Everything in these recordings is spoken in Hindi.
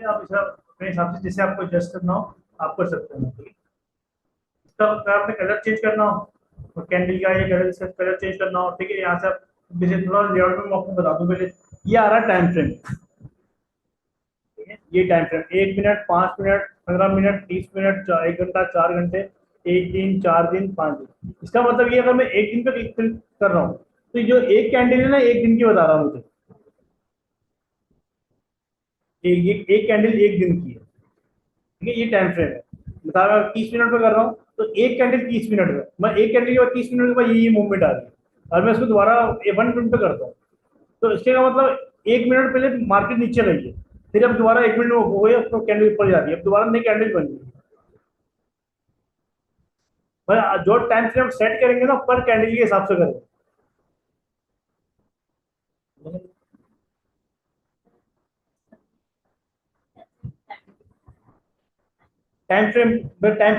है, आप इसे अपने हिसाब से जैसे आपको एडजस्ट करना हो आप कर सकते हो। ठीक है, इसका अगर आपने कलर चेंज करना हो और कैंडल का ये कलर चेंज करना हो, ठीक है, यहाँ से आप जैसे थोड़ा लेआउट में मैं आपको बता दूं पहले। ये आ रहा है टाइम फ्रेम, ठीक है, ये time frame 1 minute, 5 minute, 15 minute, 30 minute, 1 घंटा, 4 घंटे, 1 दिन, 4 दिन, 5 दिन। इसका मतलब ये अगर मैं एक दिन का फिल कर रहा हूँ तो जो एक कैंडल है ना, एक दिन की बता रहा हूँ मुझे। एक कैंडल एक दिन की है, ठीक है, ये टाइम फ्रेम है। बता रहा 30 मिनट में कर रहा हूँ तो एक कैंडल 30 मिनट में, मैं एक कैंडल के बाद 30 मिनट के बाद ये मूवमेंट आ रही है, और मैं उसको दोबारा 1 मिनट पे करता हूँ। तो इसके का मतलब 1 मिनट पहले मार्केट नीचे रही है, फिर अब दोबारा 1 मिनट में हो गई, अब तो कैंडल ऊपर जा रही है, अब दोबारा नई कैंडल बन गई। पर जो टाइम फ्रेम सेट करेंगे ना पर कैंडल के हिसाब से करेंगे। टाइम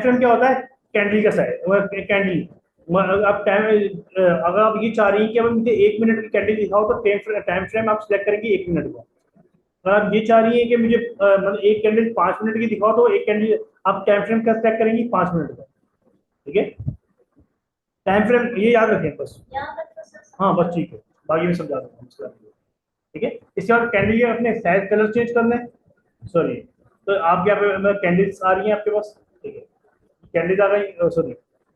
फ्रेम क्या होता है? कैंडल का साइज कैंडल। आप टाइम अगर आप ये चाह रही हैं कि अब मुझे 1 मिनट की कैंडल दिखाओ तो टाइम फ्रेम आप सिलेक्ट करेंगे 1 मिनट का। अगर आप ये चाह रही हैं कि मुझे मतलब एक कैंडल 5 मिनट की दिखाओ तो एक कैंडल आप टाइम फ्रेम का सिलेक्ट करेंगी 5 मिनट का। ठीक है, टाइम फ्रेम ये याद रखें बस। हाँ बस ठीक है, बाकी मैं समझा दूंगा इसके बाद। ठीक है, इसके बाद कैंडल के अपने साइज कलर चेंज करना है। सॉरी, तो आप यहाँ पे कैंडल्स आ रही हैं आपके पास। ठीक है, कैंडल्स आ गई, सॉरी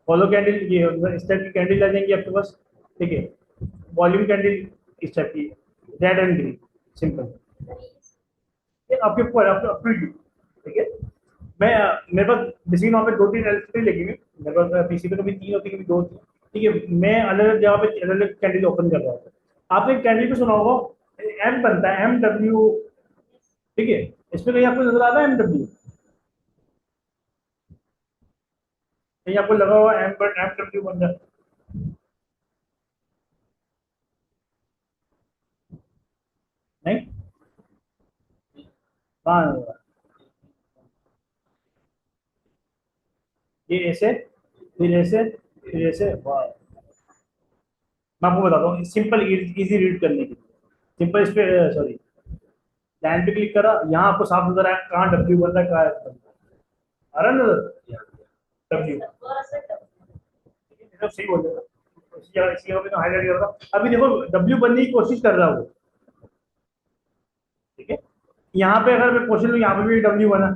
फॉलो कैंडल, ये इस टाइप की कैंडल आ जाएंगी आपके पास। ठीक है, वॉल्यूम कैंडल इस टाइप की, रेड एंड ग्रीन, सिंपल। ये आपके ऊपर आपके। ठीक है, मैं मेरे पास बेसिकली वहाँ पे 2-3 एलसीडी लगी हुई है। मेरे पास पीसी पे कभी 3 होती कभी 2 होती। ठीक है, मैं अलग अलग जगह पे अलग अलग कैंडल ओपन कर रहा हूँ। आपने कैंडल पे सुना होगा एम बनता है, MW। ठीक है, इसमें कहीं आपको नजर आता है MW? कहीं आपको लगा हुआ MW बन जाए? नहीं, हाँ, ये ऐसे, फिर ऐसे, फिर ऐसे, वाह। मैं आपको बताता हूँ सिंपल इजी रीड करने के लिए। सिंपल इस पे, सॉरी, लाइन पे क्लिक करा, यहाँ आपको साफ नजर आया कहाँ डब्ल्यू बन रहा है, कहाँ F बन रहा है। आ रहा है नजर डब्ल्यू? सही बोल रहे हो, इसी जगह पे तो हाईलाइट कर रहा था। अभी देखो डब्ल्यू बनने की कोशिश कर रहा है वो। ठीक है, यहाँ पे अगर मैं क्वेश्चन लूँ, यहाँ पे भी डब्ल्यू बना।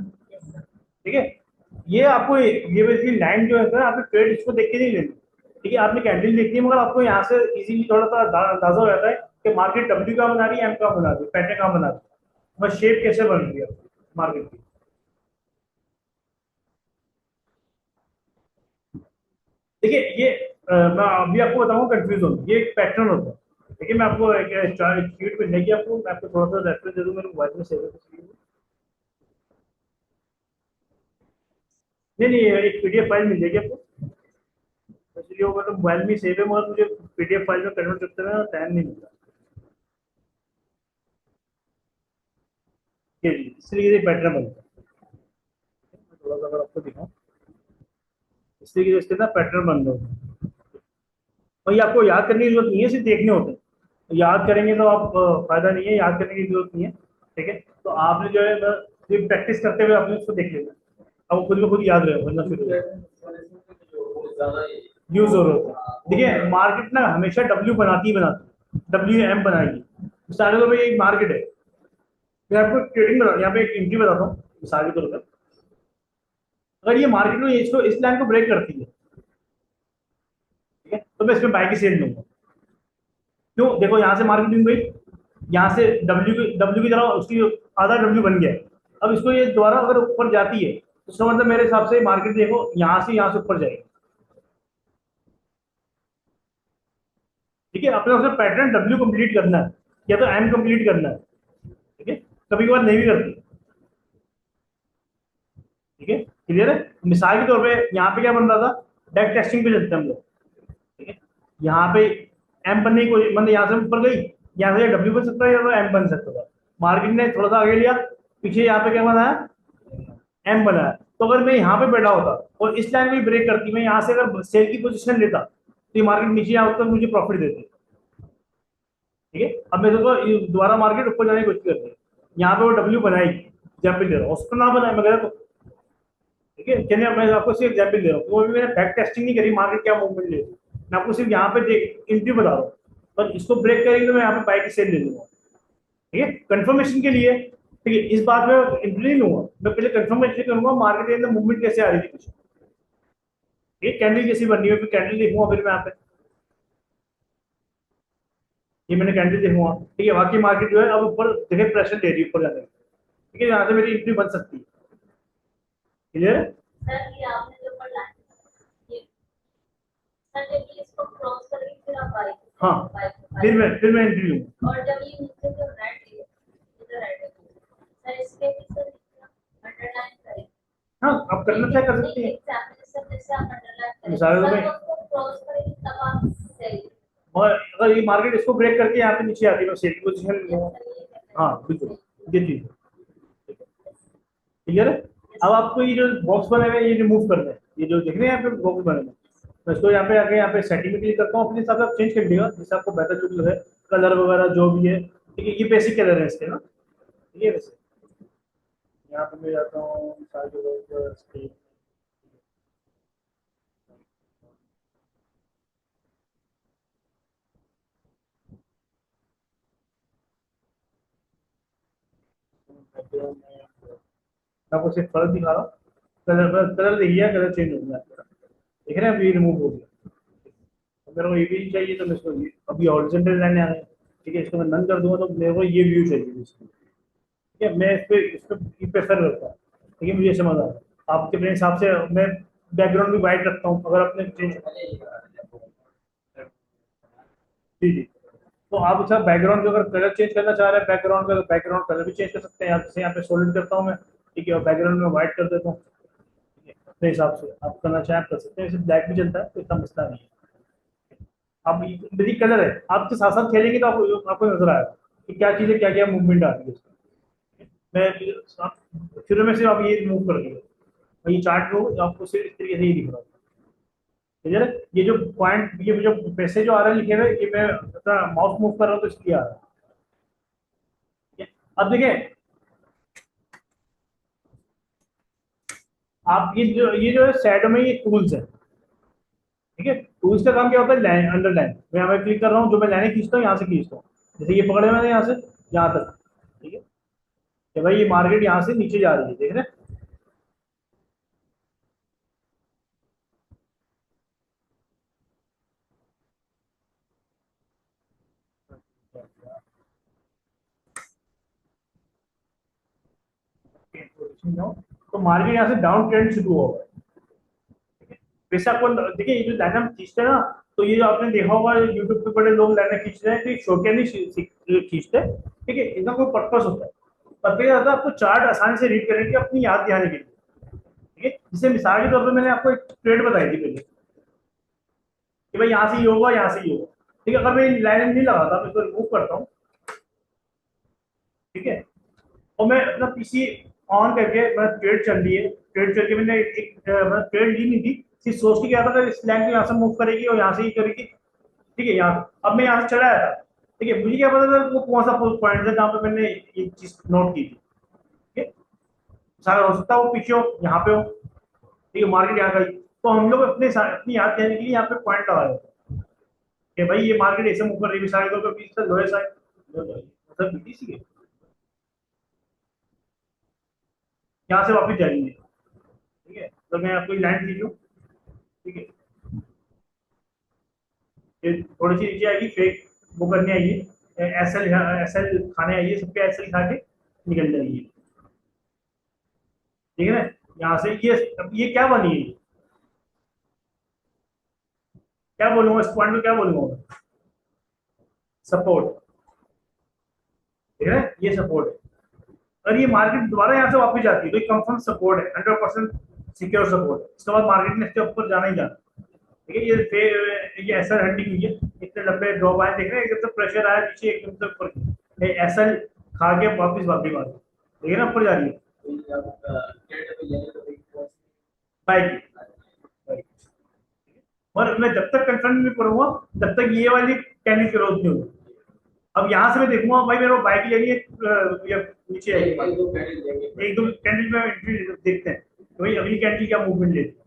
ठीक है, ये आपको ये बेसिकली लाइन जो है ना, आपने ट्रेड इसको देख के नहीं लेनी। ठीक है, आपने कैंडल देखनी है, मगर आपको यहाँ से इजीली थोड़ा सा अंदाजा हो जाता है कि मार्केट डब्ल्यू का बना रही है, एम का बना रही है, पैटर्न का बना रही है, बस शेप कैसे बन रही है मार्केट की। देखिए ये मैं अभी आपको बताऊंगा कंफ्यूज हो, ये एक पैटर्न होता है। ठीक है, मैं आपको एक शीट पे लेके आपको मैं आपको थोड़ा सा रेफरेंस दे दूं, मेरे मोबाइल में सेव है इसलिए। नहीं नहीं, एक पीडीएफ फाइल मिल जाएगी आपको, इसलिए वो मतलब मोबाइल में सेव है, मगर मुझे पीडीएफ फाइल में कन्वर्ट करते हुए टाइम नहीं मिलता। ये जी इसलिए ये पैटर्न बनता है। मैं थोड़ा सा अगर आपको दिखाऊं, इस तरीके से इसके ना पैटर्न बन रहे होते हैं। और ये आपको याद करने की जरूरत नहीं है, सिर्फ देखने होते हैं। याद करेंगे तो आप फायदा नहीं है, याद करने की जरूरत नहीं है। ठीक है, तो आपने जो है सिर्फ प्रैक्टिस करते हुए आपने उसको देख लेना, अब वो खुद को खुद याद रहे वरना फिर यूज हो रहा होता है। देखिए मार्केट ना हमेशा डब्ल्यू बनाती ही बनाती, WM बनाएगी। मिसाल के तौर पर एक मार्केट है, मैं आपको ट्रेडिंग बता, यहाँ पे एक एंट्री बताता हूँ मिसाल के तौर पर। अगर ये मार्केट में इसको इस लाइन को ब्रेक करती है, ठीक है, तो मैं इसमें बाय की सेल लूंगा। क्यों? देखो यहाँ से मार्केटिंग गई, यहाँ से डब्ल्यू की तरह उसकी आधा डब्ल्यू बन गया। अब इसको ये दोबारा अगर ऊपर जाती है तो इसका मतलब मेरे हिसाब से मार्केट देखो यहाँ से ऊपर जाएगी। ठीक है, अपने उसमें पैटर्न डब्ल्यू कंप्लीट करना है या तो एम कंप्लीट करना है। ठीक है, कभी कभार नहीं भी करती। ठीक है, क्लियर है? मिसाल के तौर पे यहाँ पे क्या बन रहा था, डेक टेस्टिंग पे चलते हैं हम लोग। ठीक है, यहाँ पे एम बनने की कोशिश, मतलब यहाँ से ऊपर गई, यहाँ से डब्ल्यू बन सकता है या तो एम बन सकता था। मार्केट ने थोड़ा सा आगे लिया, पीछे यहाँ पे क्या बनाया, एम बनाया। तो अगर मैं यहाँ पे बैठा होता और इस लाइन में ब्रेक करती, मैं यहाँ से अगर सेल की पोजीशन लेता तो ये मार्केट नीचे आता तो मुझे प्रॉफिट देते। ठीक है, अब मैं देखो दोबारा मार्केट ऊपर जाने की कोशिश करती है, यहाँ पे वो डब्ल्यू बनाएगी, एग्जाम्पल दे रहा हूँ, उसको ना बनाए मैं गलत हूँ। ठीक है, चलिए मैं आपको सिर्फ एग्जाम्पल दे रहा हूँ, वो भी मैंने फैक्ट टेस्टिंग नहीं करी मार्केट क्या मूवमेंट ले रही है। मैं आपको सिर्फ यहाँ पे एंट्री बता रहा हूँ, पर इसको ब्रेक करेंगे तो मैं यहाँ पे बाई की सेल ले लूंगा। ठीक है, कंफर्मेशन के लिए। ठीक है, इस बात में एंट्री नहीं लूंगा, मैं पहले कंफर्मेशन करूंगा मार्केट के अंदर मूवमेंट कैसे आ रही थी कुछ। ये कैंडल कैसी बननी है, फिर कैंडल देखूंगा फिर मैं यहाँ पे, ये मैंने कैंडल देखूंगा। ठीक है, बाकी मार्केट जो है अब ऊपर जगह प्रेशर दे रही है ऊपर जाने की। ठीक है, यहाँ से मेरी एंट्री बन सकती है। क्लियर है सर ये आपने जो पढ़ा ये सर जब ये इसको क्रॉस करेंगे फिर आप बाइक हाँ, फिर मैं एंट्री लूंगा। और जब ये नीचे जो रेड है इधर रेड है सर इसके भी सर अंडरलाइन करें। हाँ, आप करना क्या कर सकते हैं। एग्जाम्पल सर जैसे आप अंडरलाइन करें मिसाल सर में उसको क्रॉस करेंगे तब आप सही और अगर ये मार्केट इसको ब्रेक करके यहाँ पे नीचे आती है, मैं सेल पोजीशन लूंगा। हाँ बिल्कुल, ये चीज क्लियर है। अब आपको ये जो बॉक्स बने हुए हैं ये रिमूव करना है, ये जो देख रहे हैं यहाँ पे बॉक्स बने हुए हैं, मैं इसको यहाँ पे आके यहाँ पे सेटिंग में क्लिक करता हूँ, अपने हिसाब से आप चेंज कर लिएगा जिससे आपको बेहतर लुक लगे, कलर वगैरह जो भी है। ठीक है, ये बेसिक कलर है इसके ना, ये वैसे यहाँ पे मैं जाता हूँ सारे जो मैं आपको सिर्फ फर्क दिखा रहा हूँ, कलर कलर देखिए, कलर चेंज हो गया आपका। देख रहे हैं, अभी रिमूव हो गया। अब मेरे को ये भी चाहिए तो मैं इसको अभी हॉरिजॉन्टल लाइन आ रहे हैं। ठीक है, इसको मैं नन कर दूंगा तो मेरे को ये व्यू चाहिए इसको। ठीक है, मैं इस पे प्रेफर करता हूँ। ठीक है, मुझे समझ आ रहा है, आपके अपने हिसाब से मैं बैकग्राउंड भी वाइट रखता हूँ अगर आपने चेंज। जी जी, तो आप इसका बैकग्राउंड का अगर कलर चेंज करना चाह रहे हैं, बैकग्राउंड का बैकग्राउंड कलर भी चेंज कर सकते हैं, जैसे यहाँ पे सॉलिड करता हूँ मैं। ठीक है, और बैकग्राउंड में व्हाइट कर देता हूँ। ठीक है, अपने हिसाब से आप करना चाहें आप कर सकते हैं, इसे ब्लैक भी चलता है तो इतना मसला नहीं है। आप बेसिक कलर है, आपके साथ साथ खेलेंगे तो आपको नजर आएगा कि क्या चीजें क्या क्या मूवमेंट आ रही है उसमें। मैं शुरू में से आप ये मूव कर दिया, और ये चार्ट लो आपको सिर्फ इस तरीके से ही दिख रहा है। ठीक है, ये जो पॉइंट ये जो पैसे जो आ रहे हैं लिखे हुए, ये मैं अपना माउस मूव कर रहा हूँ तो इसलिए आ रहा है। ठीक है? अब देखिए, आप ये जो है शैडो में ये टूल्स है। ठीक है, टूल्स का काम क्या होता है, लाइन अंडरलाइन, मैं यहाँ पे क्लिक कर रहा हूँ, जो मैं लाइनें खींचता हूँ यहाँ से खींचता हूँ। जैसे ये पकड़े मैंने यहाँ से यहाँ तक। ठीक है, कि भाई ये मार्केट यहाँ से नीचे जा रही है, देख रहे हैं। तो मार्केट यहाँ से डाउन ट्रेंड शुरू होगा। वैसे आपको देखिए, ये जो लाइन हम खींचते हैं ना, तो ये जो आपने देखा होगा यूट्यूब पे बड़े लोग लाइनें खींच रहे हैं, तो ये शौकिया नहीं खींचते। ठीक है, इनका कोई पर्पस होता है। पर्पस होता है आपको चार्ट आसानी से रीड करने की, अपनी याद दिलाने के लिए। ठीक है, जैसे मिसाल के तौर पर मैंने आपको एक ट्रेड बताई थी पहले कि भाई यहाँ से ये होगा, यहाँ से ये होगा। ठीक है, अगर मैं लाइन नहीं लगाता, मैं इसको रिमूव करता हूँ। ठीक है, और मैं अपना पीसी ऑन करके मैं ट्रेड चल रही है, ट्रेड चल के मैंने मैं ट्रेड ली नहीं थी, सिर्फ सोच के गया था कि इस लाइन को यहाँ से मूव करेगी और यहाँ से ही करेगी। ठीक है, यहाँ अब मैं यहाँ से चला आया था। ठीक है, मुझे क्या पता था वो कौन सा पॉइंट था जहाँ पे मैंने ये चीज नोट की थी। ठीक है, सारा हो सकता है वो पीछे हो, यहाँ पे हो। ठीक है, मार्केट यहाँ गई, तो हम लोग अपनी याद कहने के लिए यहाँ पे पॉइंट लगा देते हैं कि भाई ये मार्केट ऐसे मूव कर रही है, साइड को बीच से लोअर साइड मतलब बीटीसी के यहाँ से वापस जाएंगे। ठीक है, तो मैं आपको लाइन खींचूँ। ठीक है, ये थोड़ी सी नीचे आएगी, फेक वो करने आइए, एस एल खाने आइए, सबके एस एल खा के निकल जाइए। ठीक है ना, यहाँ से ये अब ये क्या बनी है, क्या बोलूंगा इस पॉइंट में, क्या बोलूंगा, सपोर्ट। ठीक है, ये सपोर्ट है। अगर ये मार्केट दोबारा यहाँ से वापस जाती है तो ये कंफर्म सपोर्ट है, 100% सिक्योर सपोर्ट है। इसके बाद मार्केट ने इसके ऊपर जाना ही जाना। ठीक है, ये एसएल हंडिंग हुई है, इतने लंबे ड्रॉप आए, देख रहे हैं एकदम से प्रेशर आया नीचे, एकदम से ऊपर एसएल खा के वापस भागी मार, ठीक है ना, ऊपर जा रही है बाइक। और मैं जब तक कंफर्म नहीं करूंगा तब तक ये वाली कैंडी क्लोज नहीं होगी। अब यहाँ से मैं देखूंगा भाई मेरे को बाइक लेनी है, नीचे नीचे आएगी, एक दो कैंडल में एंट्री देखते हैं तो भाई अगली कैंडल क्या मूवमेंट लेती है,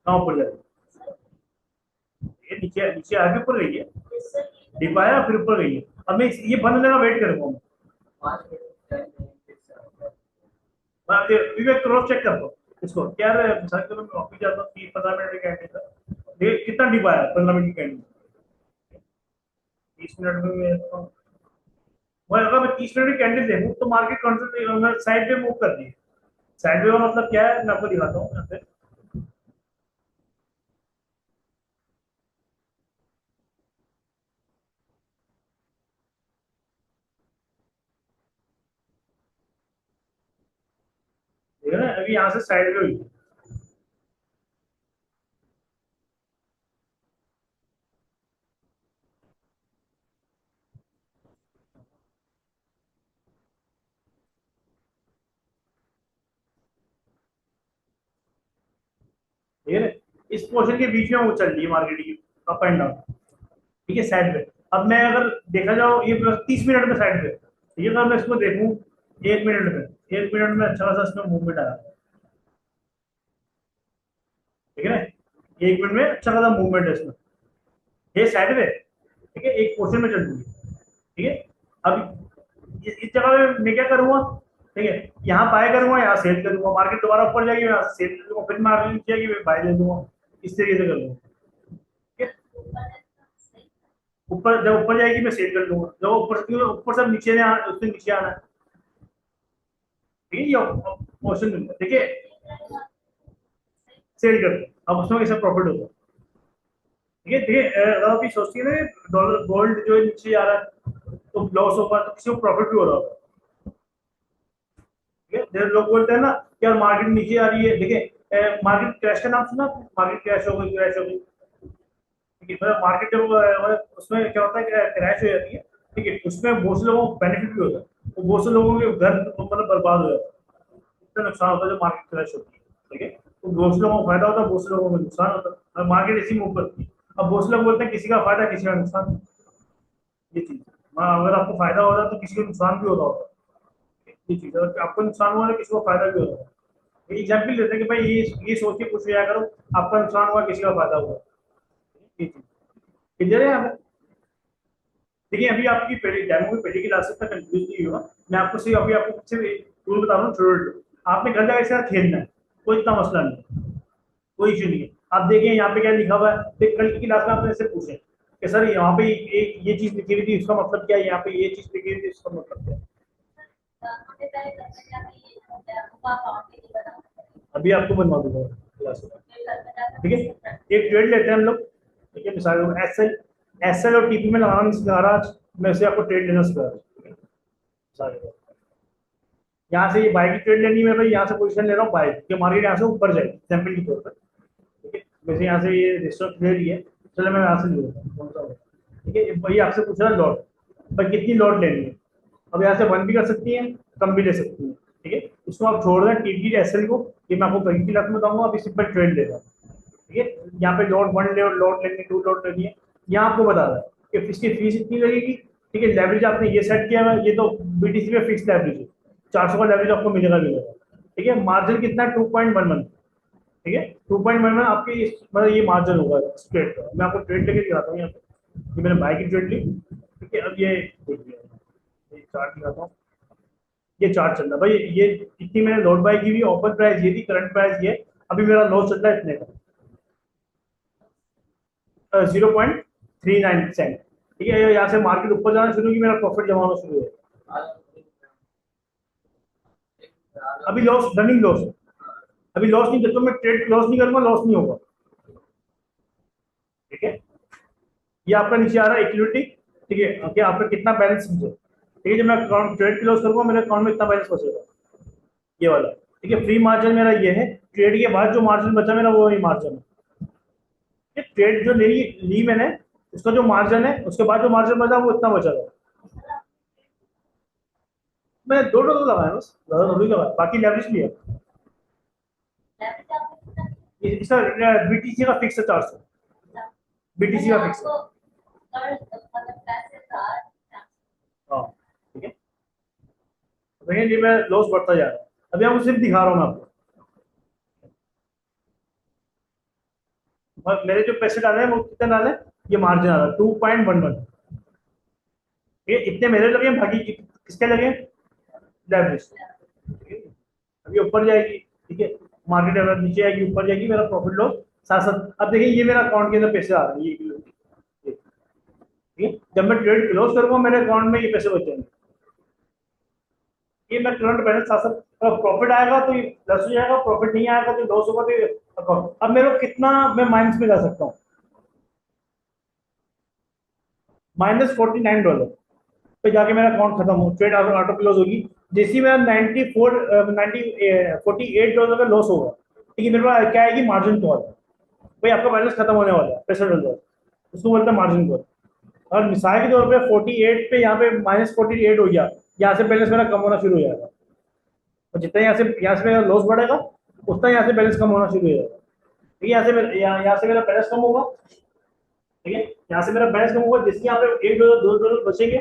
कहाँ ऊपर जाएगी, ये नीचे नीचे आगे ऊपर गई है, डिप आया फिर ऊपर गई है। अब मैं ये बंद होने का वेट करूंगा, मैं विवेक क्रॉस चेक करता हूँ इसको क्या है, मिसाल के तौर पे मैं ऑफिस जाता हूँ 30-15 मिनट की कैंडल का, देखिए कितना डिप आया 15 मिनट की कैंडल, 30 मिनट में मैं अगर मैं 30 मिनट की कैंडल देखूँ तो मार्केट कॉन्सेंट्रेट साइड पे मूव कर दी है। साइड वे का मतलब क्या है मैं आपको दिखाता हूँ यहाँ पे, ठीक है ना, अभी यहाँ से साइड वे हुई, ठीक है ना, इस पोर्शन के बीच में वो चल रही है मार्केट की अप एंड डाउन, ठीक है साइड पे। अब मैं अगर देखा जाओ ये 30 मिनट में साइड पे, ठीक है, अगर मैं इसको देखूँ 1 मिनट में, 1 मिनट में अच्छा खासा इसमें मूवमेंट आया, ठीक है ना, 1 मिनट में अच्छा खासा मूवमेंट है इसमें, ये साइड पे, ठीक है, एक पोर्शन में चल रही है, ठीक है। अब इस जगह पे मैं क्या करूंगा, ठीक है, यहाँ बाय करूंगा यहाँ सेल करूंगा, मार्केट दोबारा ऊपर जाएगी यहाँ से सेल करूंगा, फिर मार्केट नीचे जाएगी मैं बाय ले लूंगा, इस तरीके से करूंगा, ठीक है। ऊपर जब ऊपर जाएगी मैं सेल कर लूंगा, जब ऊपर से नीचे ने उससे नीचे आना है, ठीक है, ये ऑप्शन देखिए सेल कर, अब उसमें कैसा प्रॉफिट होता है, ठीक है। देखिए अगर आप ये सोचती है ना डॉलर गोल्ड जो है नीचे जा रहा है तो लॉस होगा तो किसी को प्रॉफिट भी हो रहा होगा, ठीक है। जैसे लोग बोलते हैं ना कि यार मार्केट नीचे आ रही है, देखिए मार्केट क्रैश का नाम सुना, मार्केट क्रैश हो गई, ठीक है, मतलब मार्केट जब उसमें क्या होता है क्रैश हो जाती है, ठीक है, उसमें बहुत से लोगों को बेनिफिट भी होता है, तो बहुत से लोगों के घर मतलब बर्बाद हो जाता है, इतना नुकसान होता है जब मार्केट क्रैश होती है, ठीक है, तो बहुत से लोगों को फायदा होता है, बहुत से लोगों को नुकसान होता है, और मार्केट इसी मूव करती है। अब बहुत से लोग बोलते हैं किसी का फायदा किसी का नुकसान, ये चीज, हाँ, अगर आपको फायदा हो रहा है तो किसी को नुकसान भी हो रहा होगा, ये चीज, अगर आपको नुकसान हो रहा है किसी को फायदा भी हो रहा है, एग्जाम्पल देते हैं कि भाई ये सोच के पूछ लिया करो आपका नुकसान हुआ किसी का फायदा हुआ, ये चीज क्लियर है यहाँ पे। देखिए अभी आपकी पहली डेमो की पहली क्लास तक कंफ्यूज नहीं होगा, मैं आपको सिर्फ अभी आपको सिर्फ टूल बता रहा हूँ, छोटे आपने घर जाकर इसके साथ खेलना है, कोई इतना मसला नहीं, कोई इशू नहीं है। आप देखिए यहाँ पे क्या लिखा हुआ है, फिर कल की क्लास में आपने से पूछे कि सर यहाँ पे एक ये चीज लिखी हुई थी इसका मतलब क्या है, यहाँ पे ये चीज लिखी हुई थी इसका मतलब क्या है, अभी आपको बनवा दूंगा क्लास में, ठीक है। एक ट्रेड लेते हैं हम लोग, ठीक है, मिसाल एस एल और टीपी में लगाना नहीं सिखा रहा आज, मैं उसे आपको ट्रेड लेना सिखा रहा हूँ, ठीक है। मिसाल यहाँ से ये बाई की ट्रेड लेनी है भाई, यहाँ से पोजीशन ले रहा हूँ बाई कि मार्केट यहाँ से ऊपर जाएगी सैंपल के तौर पर, ठीक है, वैसे यहाँ से ये रेजिस्टेंस ले रही है, चलो मैं यहाँ से ले लेता हूँ कौन सा, ठीक है, भाई आपसे पूछ रहा है लॉट, भाई कितनी लॉट लेनी है, अब यहाँ से 1 भी कर सकती है कम भी ले सकती है, ठीक है, इसको आप छोड़ दें टीटी एसएल को, ये मैं आपको कहीं की लाख में बताऊंगा, अभी सिंपल ट्रेड ले रहा हूँ, ठीक है। यहाँ पे लॉट 1 ले लॉट लेनी है 2 लॉट लेनी है, यहाँ आपको बता रहा है कि इसकी फीस इतनी लगेगी, ठीक है, लेवरेज आपने ये सेट किया है, ये तो बीटीसी पे फिक्स लेवरेज है, 400 का लेवरेज आपको मिलेगा, ठीक है, मार्जिन कितना है 2.11, ठीक है, 2.11 आपके मतलब ये मार्जिन होगा स्ट्रेट का, मैं आपको ट्रेड लेके दिखाता हूँ यहाँ पे, ये मैंने बाय की ट्रेड ली, ठीक है। अब ये चार्ट दिखाता हूँ, ये चार्ट चल रहा है भाई, ये इतनी मैंने लोड बाय की हुई, ओपन प्राइस ये थी, करंट प्राइस ये, अभी मेरा लॉस चल रहा है इतने का 0.39%, ठीक है, यहाँ से मार्केट ऊपर जाना शुरू की मेरा प्रॉफिट जमा होना शुरू है, अभी लॉस रनिंग लॉस, अभी लॉस नहीं करता, मैं ट्रेड लॉस नहीं करूंगा लॉस नहीं होगा, ठीक है। ये आपका नीचे आ रहा है इक्विटी, ठीक है, ओके, आपका कितना बैलेंस मुझे, ठीक है, जब मैं अकाउंट ट्रेड क्लोज करूंगा मेरे अकाउंट में इतना बैलेंस बचेगा, ये वाला, ठीक है, फ्री मार्जिन मेरा ये है, ट्रेड के बाद जो मार्जिन बचा मेरा वो ही मार्जिन है, ट्रेड जो ली मैंने उसका जो मार्जिन है उसके बाद जो मार्जिन बचा वो इतना बचा था, मैं 2 डॉलर लगाया बस, ज्यादा थोड़ी लगाया, बाकी लेवरेज भी है, इसका बीटीसी का फिक्स है 400, बीटीसी का फिक्स है, देखेंगे कि मैं लॉस बढ़ता जा रहा है। अभी आपको सिर्फ दिखा रहा हूँ मैं आपको, और मेरे जो पैसे डाले हैं वो कितने डाले, ये मार्जिन आ रहा है 2.11। ये इतने मेरे लगे हैं, बाकी किसके लगे, लेवरेज। अभी ऊपर जाएगी, ठीक है, मार्केट अगर नीचे आएगी ऊपर जाएगी, मेरा प्रॉफिट लॉस साथ साथ। अब देखिए ये मेरा अकाउंट के अंदर पैसे आ रहे हैं, ये ठीक है, जब मैं ट्रेड क्लोज करूंगा मेरे अकाउंट में ये पैसे बच जाएंगे। ये मैं करंट बैलेंस साथ साथ, प्रॉफिट आएगा तो ये प्लस हो जाएगा, प्रॉफिट नहीं आएगा तो लॉस होगा, तो ये अकाउंट। अब मेरे को कितना मैं माइनस में जा सकता हूँ, -$49 पे जाके मेरा अकाउंट खत्म हो, ट्रेड ऑटो क्लोज होगी। जैसे ही मेरा 48 का लॉस होगा, ठीक है, मेरे पास क्या आएगी, मार्जिन कॉल। भाई आपका बैलेंस खत्म होने वाला है $65, उसको बोलते हैं मार्जिन कॉल। और मिसाल के तौर पे 48 पे यहाँ पे -48 हो गया, यहाँ से बैलेंस मेरा कम होना शुरू हो जाएगा, और जितना यहाँ से मेरा लॉस बढ़ेगा उतना यहाँ से बैलेंस कम होना शुरू हो जाएगा। ठीक है, यहाँ से मेरा बैलेंस कम होगा, ठीक है, यहाँ से मेरा बैलेंस कम होगा, जिसके यहाँ पे $1 $2 बचेंगे,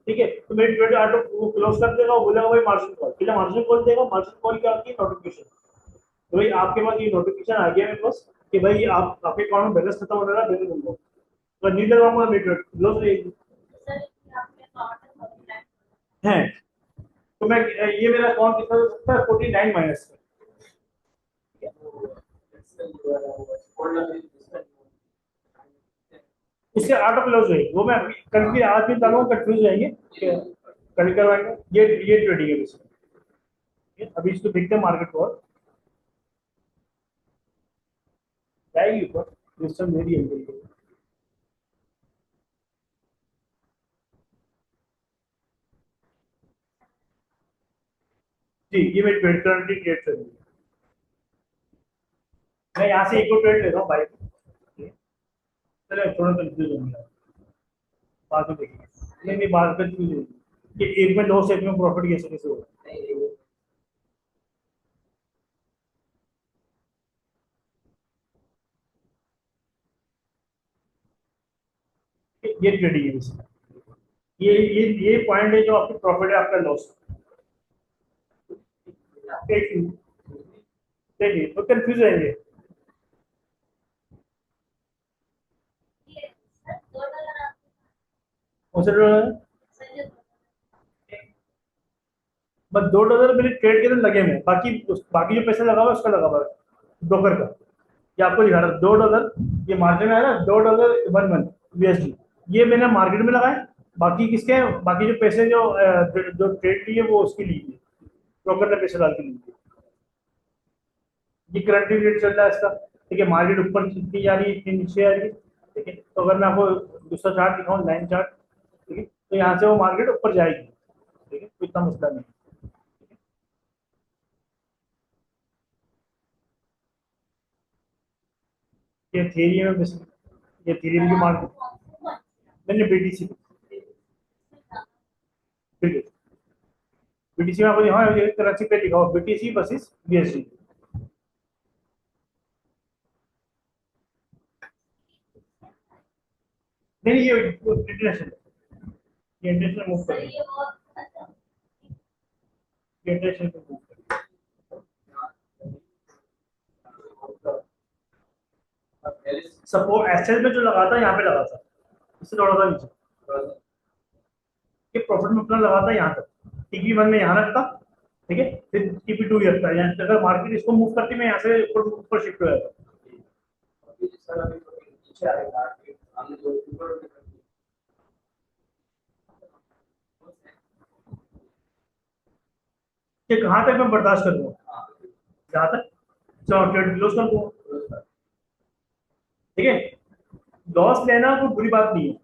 ठीक है, तो मेरी ट्रेड ऑटो क्लोज कर देगा, वो बोलेगा भाई मार्जिन कॉल, फिर मार्जिन कॉल देगा। मार्जिन कॉल क्या होती है, नोटिफिकेशन। तो भाई आपके पास ये नोटिफिकेशन आ गया मेरे पास कि भाई आप आपके अकाउंट में बैलेंस खत्म हो रहा है, बैलेंस बंद हो, तो नीड लगाऊंगा, मेरी ट्रेड क्लोज रहेगी। सर इसमें आपके अकाउंट में बहुत है, तो मैं ये मेरा अकाउंट कितना हो सकता है, 49 माइनस। उससे ऑटो क्लोज हुई वो, मैं कल की आज भी डालूंगा, कंफ्यूज जाएंगे कल करवाएंगे। ये ट्रेडिंग है बेसिकली। अभी इसको देखते हैं मार्केट को, और जाएगी ऊपर, सिस्टम मेरी है। जी ये मैं ट्रेड करंटली ट्रेड कर रही हूँ। मैं यहाँ से एक और ट्रेड ले रहा हूँ बाइक, चलो थोड़ा कंफ्यूज हो गया, बाद में देखेंगे। नहीं नहीं, बाद में कंफ्यूज होगी कि एक में लॉस एक में प्रॉफिट कैसे कैसे होगा। ये ट्रेडिंग है बेसिकली। ये पॉइंट है जो आपकी प्रॉफिट है, आपका लॉस। देखिए तो कंफ्यूज रहेंगे। है सर $2 आप उसे सर ये बस $2 मेरे ट्रेड के अंदर लगे हुए हैं, बाकी जो पैसा लगा हुआ है उसका लगा हुआ है ब्रोकर का। ये आपको दिखा रहा है $2, ये मार्जिन है ना, $2.11 USD, ये मैंने मार्केट में लगाए। बाकी किसके हैं, बाकी जो पैसे जो ट्रेड लिए वो उसके लिए, ब्रोकर ने पैसे डाल के लिए। ये करंट रेट चल रहा है इसका, ठीक है, मार्केट ऊपर कितनी जा रही है, इतनी नीचे आ रही है, ठीक है। तो अगर मैं आपको दूसरा चार्ट दिखाऊं, लाइन चार्ट, ठीक है, तो यहाँ से वो मार्केट ऊपर जाएगी, ठीक है, तो इतना मसला नहीं। ये थ्योरी में ये थ्योरी सर की आपको मार्केट, कौन सी कौन मैंने बीटीसी, सी था बिल्कुल बीटीसी में आपको यहाँ करेंसी पे लिखा हुआ बीटीसी वर्सेस बीएसडी। नहीं ये इंटरनेशनल, ये इंटरनेशनल मूव सर कर, ये बहुत अच्छा ये इंटरनेशनल पे मूव कर। सपोर्ट एसएल में जो लगा था यहाँ पे लगा था, इससे थोड़ा सा नीचे, ये प्रॉफिट में अपना लगा था यहाँ तक, TP1 में यहाँ रखता, ठीक है, फिर TP2 ही रखता है, यहाँ अगर मार्केट इसको मूव करती मैं यहाँ से ऊपर ऊपर शिफ्ट हो जाता। ये कहाँ तक मैं बर्दाश्त करूंगा, जहाँ तक चलो ट्रेड क्लोज कर दूंगा, ठीक है। लॉस लेना कोई बुरी बात नहीं है,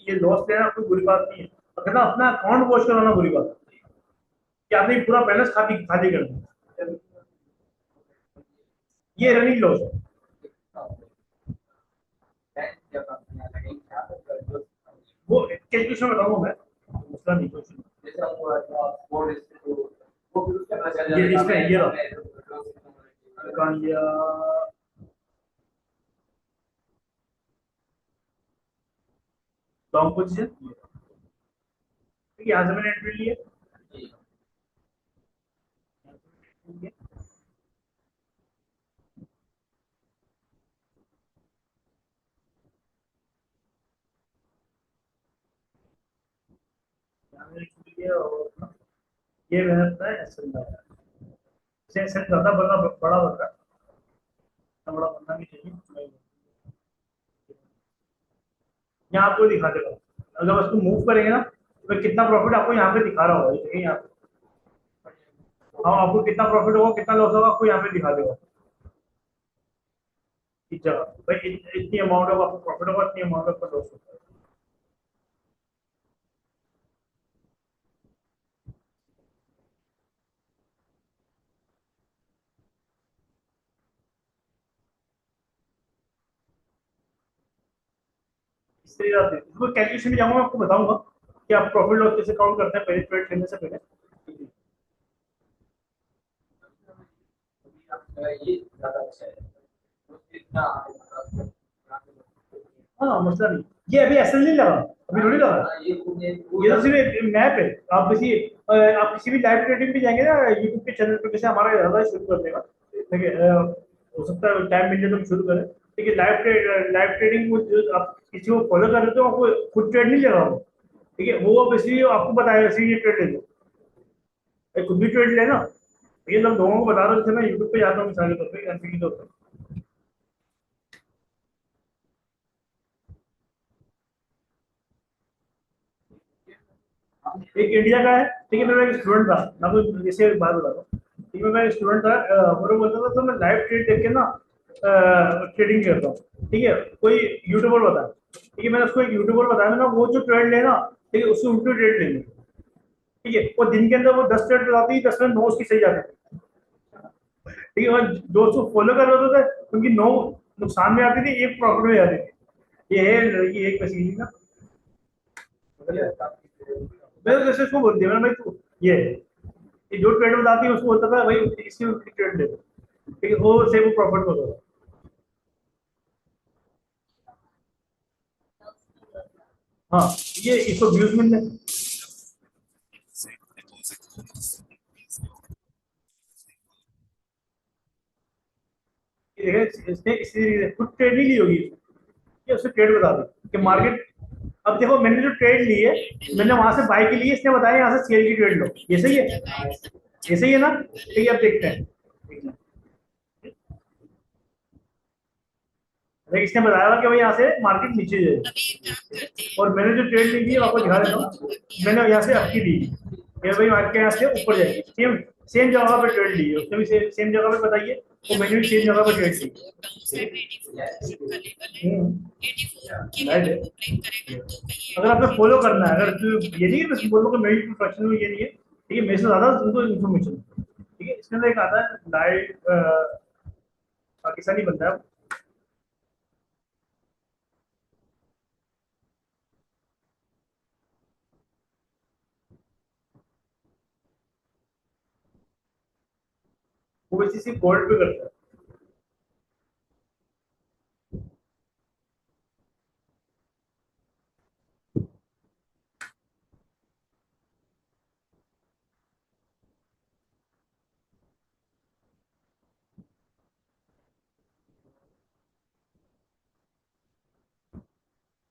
ये लॉस लेना कोई बुरी बात नहीं है, अगर ना अपना अकाउंट वॉश कराना बुरी बात है कि आपने पूरा बैलेंस खाली खाली कर दिया, ये रनिंग लॉस है। वो कैलकुलेशन बताऊंगा मैं, मसला नहीं कुछ। ये इसका ये रहा दुकान लिया, लॉन्ग पोजीशन, ठीक है, यहाँ से मैंने एंट्री लिया, ये मैंने अपना ऐसे बनाया, सेट ज्यादा बड़ा बड़ा बन रहा है, इतना बड़ा बनना नहीं चाहिए। यहाँ आपको दिखा देगा, अगर हम इसको मूव करेंगे ना तो कितना प्रॉफिट आपको यहाँ पे दिखा रहा होगा, ये देखिए यहाँ पे। हाँ, आपको कितना प्रॉफिट होगा कितना लॉस होगा आपको यहाँ पे दिखा देगा इस जगह भाई, इतनी अमाउंट ऑफ आपको प्रॉफिट होगा, इतनी अमाउंट ऑफ लॉस होगा। इस तरीके से इसको कैलकुलेशन में जाऊंगा, मैं आपको बताऊंगा कि आप प्रॉफिट लॉस कैसे काउंट करते हैं पहले ट्रेड करने से पहले। ये ज्यादा अच्छा है, इतना हाँ मसला नहीं, ये अभी ऐसा नहीं लगा, अभी थोड़ी लगा, ये ये तो सिर्फ एक मैप है। आप किसी भी लाइव ट्रेडिंग पे जाएंगे ना यूट्यूब के चैनल पे, जैसे हमारा ज्यादा है शुरू करने का, ठीक है, हो सकता है टाइम मिल जाए तो हम शुरू करें। ठीक है, लाइव ट्रेडिंग को आप किसी को फॉलो कर रहे हो तो आपको खुद ट्रेड नहीं लगा वो, ठीक है, वो बेसिकली आपको बताएगा ऐसे ये ट्रेड ले लो, खुद भी ट्रेड लेना। ये लोग लोगों को बता रहे थे, मैं यूट्यूब पे जाता हूँ मिसाल के तौर पे, एमपी के तौर पे। एक इंडिया का है, ठीक है, मेरा एक स्टूडेंट था, मैं आपको जैसे बात बता रहा हूँ, ठीक है, मैं स्टूडेंट था, वो बोलता था तो मैं लाइव ट्रेड देख के ना ट्रेडिंग करता हूँ, ठीक है, कोई यूट्यूबर बताया, ठीक है, मैंने उसको एक यूट्यूबर बताया, मैंने वो जो ट्रेड लेना, ठीक है, उससे उल्टी ट्रेड लेनी, ठीक है, वो दिन के अंदर वो 10 ट्रेड बताती है, 10 में 9 उसकी सही जाती थी, ठीक है, और जो उसको फॉलो कर रहे थे उनकी 9 नुकसान में आती थी, एक प्रॉफिट में जाती थी। ये है लड़की एक मशीन ना, मैं तो जैसे उसको बोल दिया मैंने, भाई तू ये जो ट्रेड बताती है उसको बोलता था भाई इसकी उल्टी ट्रेड ले लो, ठीक है, वो से वो प्रॉफिट होता था। हाँ, ये इसको व्यूज मिल रहे हैं। ये देखिए, इसने इसी खुद ट्रेड नहीं ली होगी, ये उससे ट्रेड बता दी कि मार्केट, अब देखो मैंने जो ट्रेड ली है, मैंने वहां से बाय के लिए, इसने बताया यहाँ से सेल की ट्रेड लो, ये सही है, ये सही है ना, ठीक है, अब देखते हैं। देखिए, इसने बताया था कि भाई यहाँ से मार्केट नीचे जाएगी, और मैंने जो ट्रेड ली थी आपको दिखा देता हूँ, मैंने यहाँ से अप की ली कि भाई मार्केट यहाँ से ऊपर जाएगी, सेम सेम जगह पे ट्रेड ली है उसने भी, सेम जगह पे बताइए, तो मैंने भी सेम जगह पे ट्रेड ली। राइट है, अगर आपको फॉलो करना है, अगर ये नहीं है बस बोलो कि मेरी प्रोफेशन में ये नहीं है, ठीक है, मेरे से ज्यादा उनको इन्फॉर्मेशन, ठीक है, इसके अंदर एक आता है लाइव पाकिस्तानी बंदा है, वो इसी से गोल्ड पे करता है।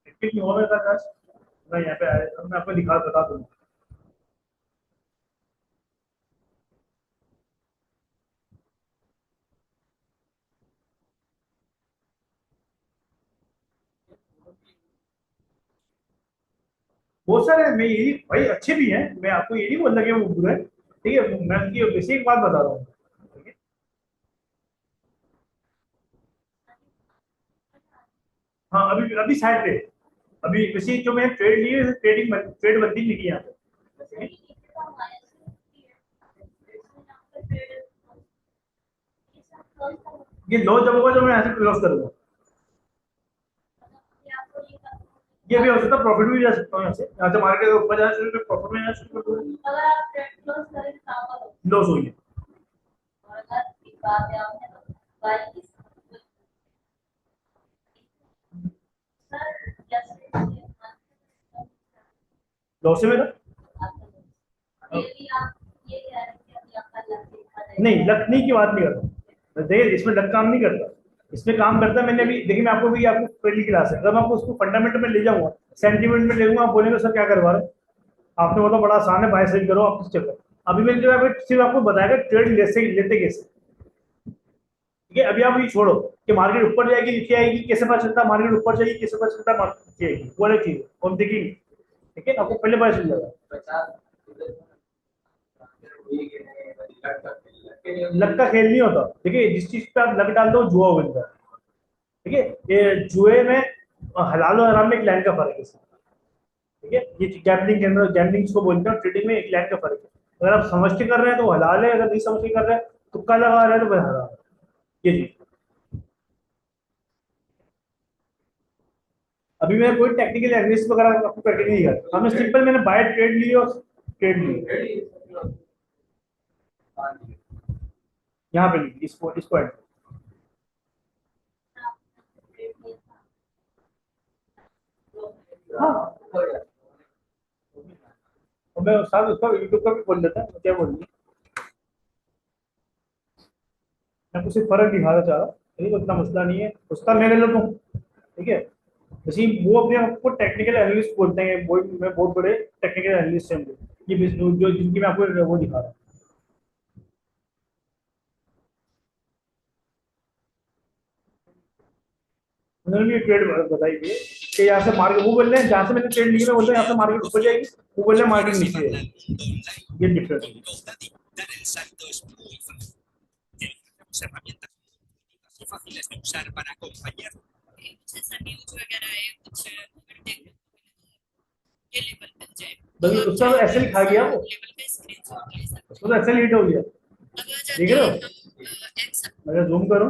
एक्टिव नहीं होगा मेरे पास, मैं यहाँ पे आया था, मैं आपको दिखा बता दूंगा। बहुत सारे हैं, मैं यही भाई अच्छे भी हैं, मैं आपको ये नहीं बोल रहा कि वो बुरा है, ठीक है, मैं उनकी बेसिक बात बता रहा हूँ, ठीक है। हाँ, अभी अभी साइड पे, अभी वैसे जो मैंने ट्रेड ली है, ट्रेड बनती नहीं की यहाँ पे, ठीक है, ये लो जब होगा जो मैं यहाँ से क्लोज करूंगा, ये भी हो सकता है प्रॉफिट भी जा सकता हूँ, यहाँ से मार्केट ऊपर जाना शुरू कर, प्रॉफिट में जाना शुरू कर दूंगा, अगर आप ट्रेड क्लोज करें तो लॉस हुई है। और अगर एक बात है आपने तो बाई की सर जैसे लॉस है मेरा, ये भी आप ये कह रहे हैं कि अभी आपका लग नहीं, लक नहीं की बात नहीं करता, देखिए इसमें लक काम नहीं करता, इसमें काम करता है। मैंने अभी देखिए, मैं आपको भी आपको पहली क्लास है, अगर मैं आपको उसको फंडामेंटल में ले जाऊंगा, सेंटीमेंट में ले जाऊंगा, आप बोलेंगे सर क्या करवा रहे हैं, आपने बोला बड़ा आसान है, बाय सेल करो आप किस चक्कर। अभी मैंने जो है सिर्फ आपको बताया ट्रेड लेते कैसे, ठीक है। अभी आप ये छोड़ो कि मार्केट ऊपर जाएगी नीचे आएगी, कैसे पता चलता मार्केट ऊपर जाएगी, कैसे पता चलता मार्केट नीचे आएगी, वो अलग चीज है, हम देखेंगे, ठीक है, आपको पहले पता चल जाएगा। 50 लक का खेल नहीं होता, देखिए जिस चीज पे आप लक डालते हो जुआ बनता है, ठीक है। ये जुए में हलाल और हराम में एक लाइन का फर्क है, ठीक है। ये गैम्बलिंग के अंदर, गैम्बलिंग को बोलते हैं, ट्रेडिंग में एक लाइन का फर्क है। अगर आप समझ के कर रहे हैं तो हलाल है, अगर नहीं समझ के कर रहे हैं, तुक्का लगा रहे हैं तो वह हराम है, ये चीज। अभी मैं कोई टेक्निकल एनालिसिस वगैरह आपको करके नहीं दिया, हमने सिंपल मैंने बाय ट्रेड ली और ट्रेड ली, यहाँ पे ली, इस पॉइंट। हाँ, और मैं साथ उसका यूट्यूब का भी बोल देता हूँ, क्या बोल, मैं कुछ फर्क दिखाना चाह रहा, ठीक है, उतना मसला नहीं है उसका, मैं ले लेता हूँ, ठीक है। जैसे वो अपने आप को टेक्निकल एनालिस्ट बोलते हैं, वो मैं बहुत बड़े टेक्निकल एनालिस्ट हैं, ये business जो जिनकी मैं आपको वो दिखा रहा हूँ। उन्होंने भी ट्रेड बताई थी कि यहाँ से मार्केट, वो बोल रहे हैं जहाँ से मैंने ट्रेड ली, मैं बोल रहा हूँ यहाँ से मार्केट ऊपर जाएगी, वो बोल रहे हैं मार्केट नीचे जाएगी, ये डिफरेंस है। बल्कि उसका तो ऐसे ही खा गया वो, उसको तो ऐसे हिट हो गया, देख रहे हो, अगर जूम करो,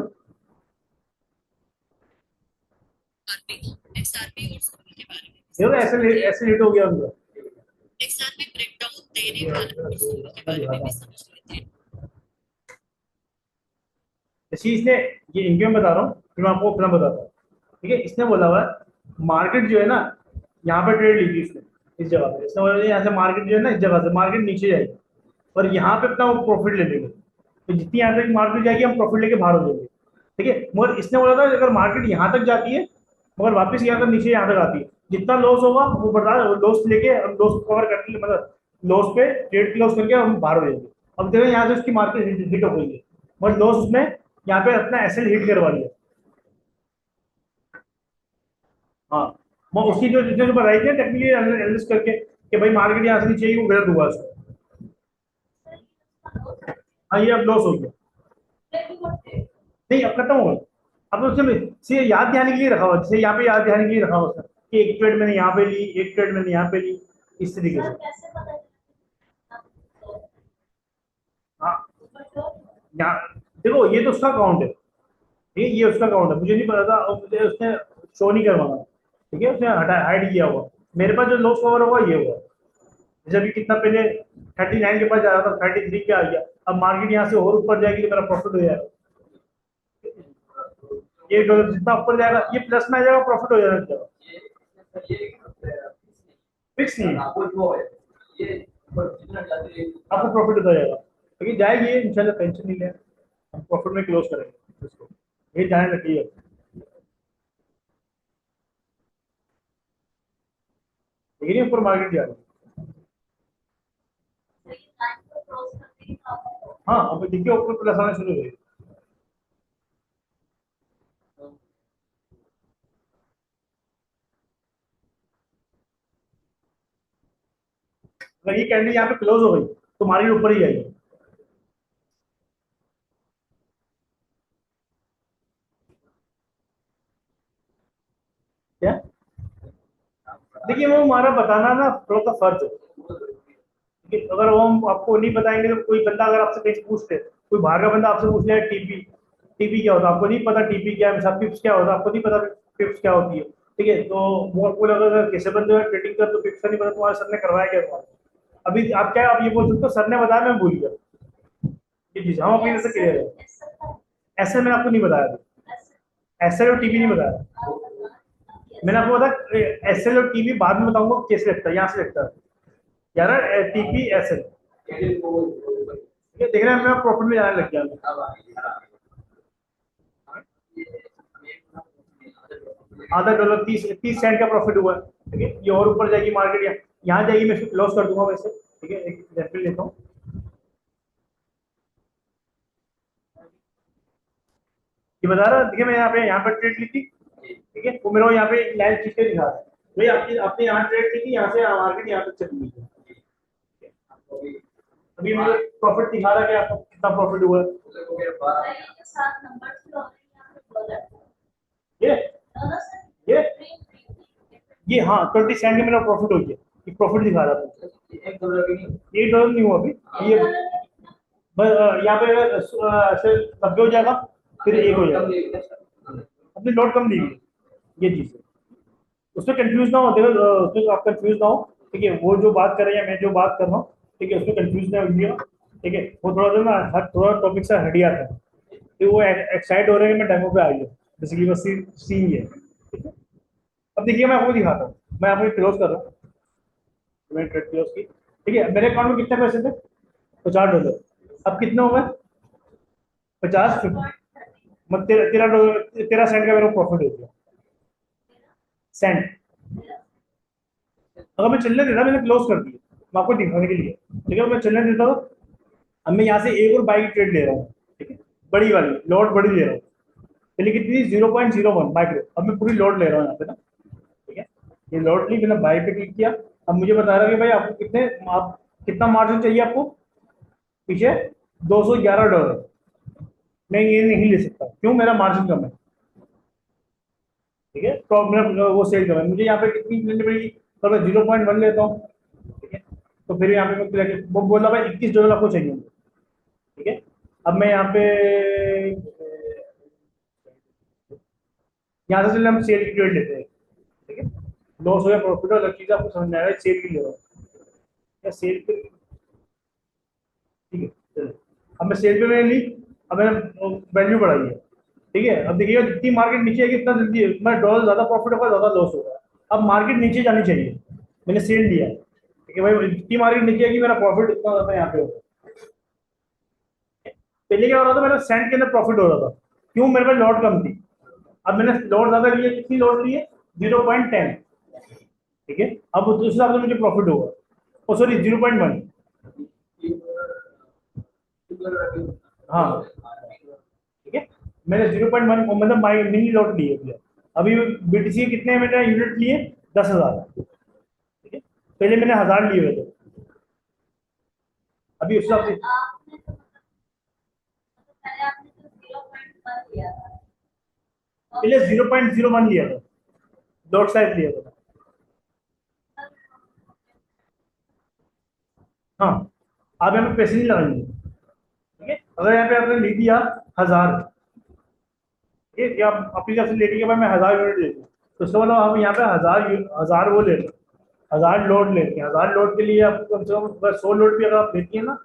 देखो ऐसे हिट हो गया उनका। जैसे इसने, ये इनके में बता रहा हूँ, फिर मैं आपको अपना बताता हूँ, ठीक है। इसने बोला हुआ मार्केट जो है ना, यहाँ पे ट्रेड ली थी इसने, इस जगह पे इसने बोला यहाँ से मार्केट जो है ना, इस जगह से मार्केट नीचे जाएगी और यहाँ पे अपना वो प्रॉफिट ले लेंगे, तो जितनी यहाँ तक मार्केट जाएगी हम प्रॉफिट लेके बाहर हो जाएंगे, ठीक है। मगर इसने बोला था अगर मार्केट यहाँ तक जाती है, मगर वापस यहाँ तक नीचे यहाँ तक आती है, जितना लॉस होगा वो बता, लॉस लेके हम लॉस कवर करके, मतलब लॉस पे ट्रेड क्लोज करके हम बाहर हो जाएंगे। अब देखो यहाँ से उसकी मार्केट हिट हो गई है, मगर लॉस उसने यहाँ पे अपना एसएल हिट करवा लिया। हाँ, मैं उसकी जो जितने जो बताई थी टेक्निकली एनालिसिस करके कि भाई मार्केट यहाँ से नीचे ही वो गलत हुआ उसका। हाँ, ये अब लॉस हो गया, नहीं अब खत्म हो गया। अब तो सिर्फ याद दिलाने के लिए रखा हुआ, जैसे यहाँ पे याद दिलाने के लिए रखा हुआ था कि एक ट्रेड मैंने यहाँ पे ली, एक ट्रेड मैंने यहाँ पे ली, इस तरीके से। हाँ, यहाँ देखो ये तो उसका अकाउंट है, ये उसका अकाउंट है, मुझे नहीं पता था और मुझे उसने शो नहीं करवाना, ठीक है, उसने हटा हाइड किया हुआ। मेरे पास जो लॉस कवर होगा ये हुआ, जैसे अभी कितना पहले 39 के पास जा रहा था, 33 पे आ गया, अब मार्केट यहाँ से और ऊपर जाएगी तो मेरा प्रॉफिट हो जाएगा, ये जितना ऊपर जाएगा ये प्लस में आ जाएगा, प्रॉफिट हो जाएगा, फिक्स नहीं है, आपको प्रॉफिट हो जाएगा, लेकिन जाएगी ये इंशाल्लाह, टेंशन नहीं ले, हम प्रॉफिट में क्लोज करेंगे इसको, ये ध्यान रखिए। लेकिन ऊपर मार्केट जा रही है, हाँ अब देखिए ऊपर प्लस आना शुरू हो गई, अगर ये कैंडल यहाँ पे क्लोज हो गई तो मार्केट ऊपर ही जाएगी। क्या, देखिए वो हमारा बताना ना थोड़ा सा फर्ज है, कि अगर वो हम आपको नहीं बताएंगे तो कोई बंदा अगर आपसे कहीं पूछते, कोई बाहर का बंदा आपसे पूछ ले टीपी, टीपी क्या होता है, आपको नहीं पता टीपी क्या है, पिप्स क्या होता है, आपको नहीं पता पिप्स क्या होती है, ठीक है, तो वो आपको लगा कैसे बंदे हैं ट्रेडिंग कर, तो पिप्स का नहीं पता, तुम्हारे सर ने करवाया क्या तुम्हारा, अभी आप क्या आप ये बोल सकते हो सर ने बताया मैं भूल गया, ये चीज हम अपनी तरफ से क्लियर है। ऐसे मैंने आपको नहीं बताया अभी, एसएल और टीपी नहीं बताया मैंने आपको, बताया एसएल और टीपी बाद में बताऊंगा कैसे लगता है, यहाँ से लगता है यार, टीपी एसएल, ठीक है, देख रहे हैं मैं प्रॉफिट में जाने लग गया। अब आधा डॉलर 30 सेंट का प्रॉफिट हुआ है। ठीक है, ये और ऊपर जाएगी मार्केट, यहाँ जाएगी, मैं इसको क्लोज कर दूंगा वैसे। ठीक है, एक एग्जाम्पल लेता हूँ। ये बता रहा, देखिए मैं यहाँ पे ट्रेड ली थी। ठीक है, वो मेरे को यहाँ पे लाइन खींच के दिखा रहा है भाई, आपकी आपने यहाँ ट्रेड की थी, यहाँ से मार्केट यहाँ तक चली गई है। अभी मुझे प्रॉफिट दिखा रहा है कि आपको कितना प्रॉफिट हुआ है। सर ये जो 7 नंबर जो आ रहे हैं यहाँ पे डॉलर ये डॉलर सर ये ग्रीन ये हाँ 20 सेंट का मेरा प्रॉफिट हो गया। ये प्रॉफिट दिखा रहा था। $1 भी नहीं। $1 नहीं हुआ अभी ये। यहाँ पे ऐसे 90 हो जाएगा, फिर 1 हो जाएगा। अपनी नोट कम ली हुई है, ये चीज़ है। उसमें कंफ्यूज ना हो, देखो उसमें आप कंफ्यूज ना हो। ठीक है, वो जो बात कर रहे हैं, मैं जो बात कर रहा हूँ, ठीक है, उसमें कंफ्यूज ना होइएगा। ठीक है, वो थोड़ा सा ना हर थोड़ा टॉपिक से हट जाता है, तो वो एक्साइट हो रहे हैं कि मैं डेमो पे आ गया, बेसिकली बस सीन ही है। ठीक है, अब देखिए मैं आपको दिखाता हूँ, मैं आपको क्लोज कर रहा हूँ, मैंने ट्रेड क्लोज की। ठीक है, मेरे अकाउंट में कितने पैसे थे? $50। अब कितने हो गए? 50 मतलब 13 13 सेंट का मेरा प्रॉफिट हो गया। सेंट अगर मैं चलने देता, मैंने क्लोज कर दिया, मैं आपको दिखाने के लिए। ठीक है, मैं चलने देता हूँ। अब मैं यहाँ से एक और बाइक ट्रेड ले रहा हूँ। ठीक है, बड़ी वाली लॉट बड़ी ले रहा हूँ। पहले कितनी? 0.01 माइक्रो। अब मैं पूरी लॉट ले रहा हूँ यहाँ पे ना। ठीक है, ये लॉट ली, मैंने बाई पे क्लिक किया। अब मुझे बता रहा है कि भाई आपको आप कितना मार्जिन चाहिए आपको पीछे? $211। मैं ये नहीं ले सकता, क्यों? मेरा मार्जिन कम है। ठीक है, तो मेरा वो सेल कम है, मुझे यहाँ पे कितनी लेनी पड़ेगी? तो मैं 0.1 लेता हूँ। ठीक है, तो फिर यहाँ पे मैं वो बोला भाई $21 आपको चाहिए। ठीक है, अब मैं यहाँ पे यहाँ से चलिए हम सेल की ट्रेड लेते हैं। ठीक है, लॉस हो या प्रॉफिट हो, अलग चीज़ आपको समझ में आ रहा है, सेल की ले रहा हूँ या सेल पे। ठीक है, चलो अब मैं सेल पे मैंने ली, अब मैंने वैल्यू बढ़ाई है। ठीक है, अब देखिएगा जितनी मार्केट नीचे आएगी इतना जल्दी मैं डॉलर ज़्यादा प्रॉफिट होगा, ज़्यादा लॉस होगा। अब मार्केट नीचे जानी चाहिए, मैंने सेल लिया है। ठीक है भाई, जितनी मार्केट नीचे आएगी मेरा प्रॉफिट उतना ज़्यादा यहाँ पे होगा। पहले क्या हो रहा था, मेरा सेंट के अंदर प्रॉफिट हो रहा था, क्यों? मेरे पास लॉट कम थी। अब मैंने लॉट ज़्यादा लिए, कितनी लॉट ली है? 0.10। ठीक है, अब उस हिसाब से मुझे प्रॉफिट होगा। ओ सॉरी 0.1। हाँ ठीक है, मैंने 0.1 मतलब माई मिनी लॉट लिए भैया। अभी बीटीसी कितने मैंने यूनिट लिए? 10,000। ठीक है, पहले मैंने 1000 लिए हुए थे, अभी उस हिसाब से। आपने तो पहले आपने तो 0.1 लिया था पहले 0.01 लिया था, लॉट साइज लिया था। हाँ, आप यहाँ पे पैसे नहीं लगाएंगे। ठीक है, अगर यहाँ पे आपने ले दिया 1000, ठीक है, या अपनी तरफ से ले लिया भाई मैं 1000 यूनिट ले दूँ, तो उसका मतलब हम यहाँ पे 1000 वो ले रहे हैं, 1000 लोड लेते हैं। 1000 लोड के लिए आपको कम से कम अगर 100 लोड भी अगर आप लेती है ना,